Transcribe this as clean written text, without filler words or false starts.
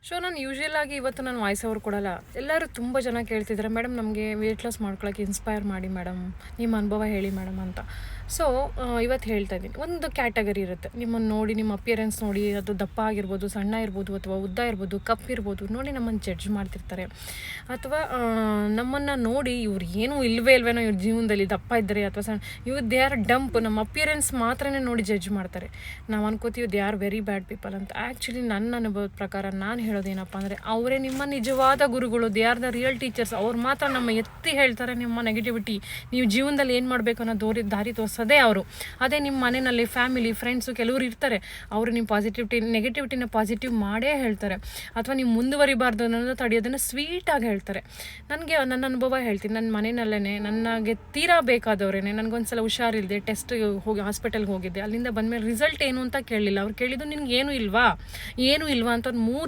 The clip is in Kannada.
ನಾನು ಯೂಶ್ವಲಾಗಿ ಇವತ್ತು ನಾನು ವಾಯ್ಸ್ ಓವರ್ ಕೊಡಲ್ಲ. ಎಲ್ಲರೂ ತುಂಬ ಜನ ಕೇಳ್ತಿದ್ದಾರೆ, ಮೇಡಮ್ ನಮಗೆ ವೆಯ್ಟ್ ಲಾಸ್ ಮಾಡ್ಕೊಳಕ್ಕೆ ಇನ್ಸ್ಪೈರ್ ಮಾಡಿ ಮೇಡಮ್, ನಿಮ್ಮ ಅನುಭವ ಹೇಳಿ ಮೇಡಮ್ ಅಂತ. ಸೊ ಇವತ್ತು ಹೇಳ್ತಾ ಇದ್ದೀನಿ. ಒಂದು ಕ್ಯಾಟಗರಿ ಇರುತ್ತೆ, ನಿಮ್ಮನ್ನು ನೋಡಿ, ನಿಮ್ಮ ಅಪಿಯರೆನ್ಸ್ ನೋಡಿ, ಅದು ದಪ್ಪ ಆಗಿರ್ಬೋದು, ಸಣ್ಣ ಇರ್ಬೋದು, ಅಥವಾ ಉದ್ದ ಇರ್ಬೋದು, ಕಪ್ಪಿರ್ಬೋದು, ನೋಡಿ ನಮ್ಮನ್ನು ಜಡ್ಜ್ ಮಾಡ್ತಿರ್ತಾರೆ. ಅಥವಾ ನಮ್ಮನ್ನು ನೋಡಿ ಇವ್ರು ಏನೂ ಇಲ್ವೇನೋ ಇವ್ರ ಜೀವನದಲ್ಲಿ, ದಪ್ಪ ಇದ್ದರೆ ಅಥವಾ ಸಣ್ಣ, ಇವ್ರು ದೇ ಆರ್ ಡಂಪ್, ನಮ್ಮ ಅಪಿಯರೆನ್ಸ್ ಮಾತ್ರನೇ ನೋಡಿ ಜಡ್ಜ್ ಮಾಡ್ತಾರೆ. ನಾವು ಅನ್ಕೋತೀವಿ they are very bad people ಅಂತ. ಆ್ಯಕ್ಚುಲಿ ನನ್ನ ಅನುಭವದ ಪ್ರಕಾರ ನಾನು ಹೇಳೋದೇನಪ್ಪ ಅಂದರೆ, ಅವರೇ ನಿಮ್ಮ ನಿಜವಾದ ಗುರುಗಳು, they are the real teachers. ಅವ್ರು ಮಾತ್ರ ನಮ್ಮ ಎತ್ತಿ ಹೇಳ್ತಾರೆ ನಿಮ್ಮ ನೆಗೆಟಿವಿಟಿ, ನೀವು ಜೀವನದಲ್ಲಿ ಏನು ಮಾಡಬೇಕು ಅನ್ನೋ ದಾರಿ ತೋರಿಸೋದೇ ಅವರು. ಅದೇ ನಿಮ್ಮ ಮನೆಯಲ್ಲಿ ಫ್ಯಾಮಿಲಿ, ಫ್ರೆಂಡ್ಸು ಕೆಲವರು ಇರ್ತಾರೆ, ಅವರು ನಿಮ್ಮ ನೆಗೆಟಿವಿಟಿನ ಪಾಸಿಟಿವ್ ಮಾಡೇ ಹೇಳ್ತಾರೆ. ಅಥವಾ ನೀವು ಮುಂದುವರಿಬಾರ್ದು ಅನ್ನೋದು ತಡೆಯೋದನ್ನು ಸ್ವೀಟಾಗಿ ಹೇಳ್ತಾರೆ. ನನಗೆ ನನ್ನ ಅನುಭವ ಹೇಳ್ತೀನಿ. ನನ್ನ ಮನೆಯಲ್ಲೇ ನನಗೆ ತೀರಾ ಬೇಕಾದವರೇನೆ, ನನಗೊಂದ್ಸಲ ಹುಷಾರಿಲ್ಲದೆ ಟೆಸ್ಟ್ ಹೋಗಿ ಹಾಸ್ಪಿಟಲ್ಗೆ ಹೋಗಿದ್ದೆ. ಅಲ್ಲಿಂದ ಬಂದಮೇಲೆ ರಿಸಲ್ಟ್ ಏನು ಅಂತ ಕೇಳಲಿಲ್ಲ. ಅವ್ರು ಕೇಳಿದ್ದು ನಿನ್ಗೆ ಏನೂ ಇಲ್ವಾ ಅಂತ ಒಂದು 3